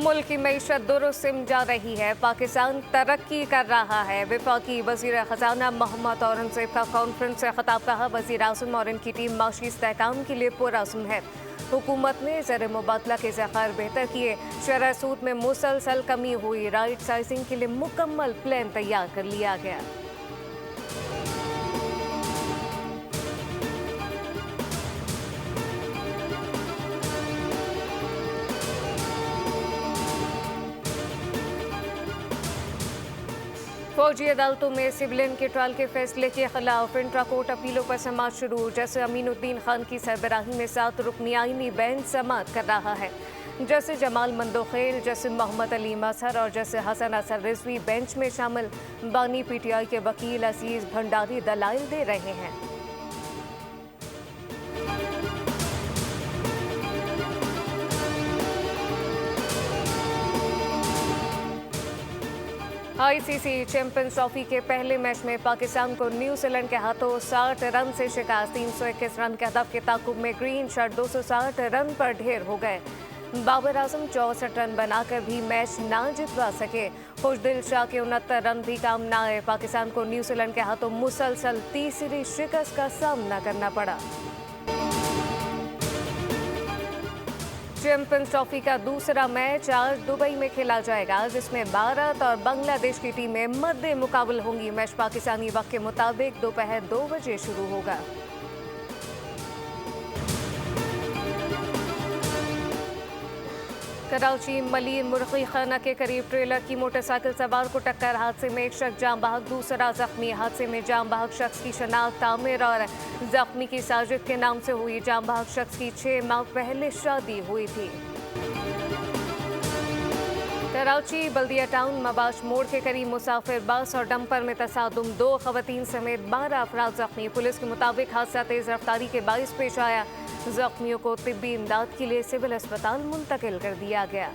मुल्क की मईशत दुरुस्त सिम जा रही है, पाकिस्तान तरक्की कर रहा है। वफाकी वज़ीर ख़जाना मोहम्मद औरंगज़ेब का कॉन्फ्रेंस से खिताब। कहा, वज़ीर आज़म और इनकी टीम माशी इस्तेहकाम के लिए पुरअज़्म है। हुकूमत ने ज़र मुबादला के ज़ख़ायर बेहतर किए, शरह सूद में मुसलसल कमी हुई, राइट साइजिंग के लिए मुकम्मल प्लान तैयार कर लिया गया। फौजी अदालतों में सिविलियन के ट्रायल के फैसले के खिलाफ इंट्रा कोर्ट अपीलों पर समाअत शुरू। जस्टिस अमीनुद्दीन खान की सरबराही में 7 रुकनी आईनी बेंच समाअत कर रहा है। जस्टिस जमाल मंदोखेल, जस्टिस मोहम्मद अली मजहर और जस्टिस हसन असर रिजवी बेंच में शामिल। बानी पीटीआई के वकील अजीज भंडारी दलाइल दे रहे हैं। आईसीसी चैंपियंस ट्रॉफी के पहले मैच में पाकिस्तान को न्यूजीलैंड के हाथों 60 रन से शिकस्त। 321 रन के हदफ के ताकुब में ग्रीन शर्ट 260 रन पर ढेर हो गए। बाबर आजम 64 रन बनाकर भी मैच ना जितवा सके। खुशदिल शाह के 69 रन भी काम ना आए। पाकिस्तान को न्यूजीलैंड के हाथों मुसलसल तीसरी शिकस्त का सामना करना पड़ा। चैंपियंस ट्रॉफी का दूसरा मैच आज दुबई में खेला जाएगा, जिसमें भारत और बांग्लादेश की टीमें मद्दे मुकाबल होंगी। मैच पाकिस्तानी वक्त के मुताबिक दोपहर 2 बजे शुरू होगा। कराची मलिर मुर्गी खाना के करीब ट्रेलर की मोटरसाइकिल सवार को टक्कर। हादसे में एक शख्स जाम बहक, दूसरा जख्मी। हादसे में जाम बहक शख्स की शनाख्त आमिर और जख्मी की साजिद के नाम से हुई। जाम बहक शख्स की 6 माह पहले शादी हुई थी। कराची बल्दिया टाउन मबाश मोड़ के करीब मुसाफिर बस और डंपर में तसादुम, 2 खवातीन समेत 12 अफराद जख्मी। पुलिस के मुताबिक हादसा तेज रफ्तारी के बाइस पेश आया। जख्मियों को तिब्बी इमदाद के लिए सिविल अस्पताल मुंतकिल कर दिया गया।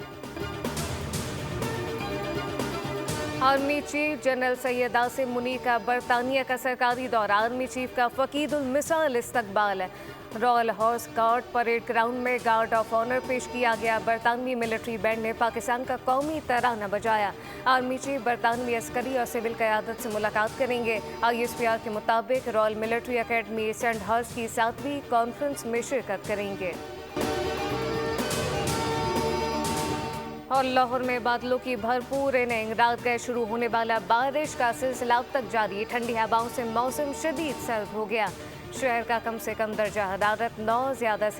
Army chief general Syed Asim Munir का बरतानिया का सरकारी दौरा। आर्मी चीफ का फकीदुल मिसाल इस्तकबाल है। Royal horse guard parade ground में गार्ड ऑफ ऑनर पेश किया गया। बरतानवी मिलिट्री बैंड ने पाकिस्तान का कौमी तराना बजाया। आर्मी चीफ बरतानवी अस्करी और सिविल क़यादत से मुलाकात करेंगे। ISPR के मुताबिक रॉयल मिलिट्री अकेडमी सेंडहर्स्ट की 7वीं कॉन्फ्रेंस में शिरकत करेंगे। और लाहौर में बादलों की भरपूर इनिंग, रात गए शुरू होने वाला बारिश का सिलसिला अब तक जारी। ठंडी हवाओं से मौसम शदीद सर्द हो गया। शहर का कम से कम दर्जा हरारत 9 ज्यादा से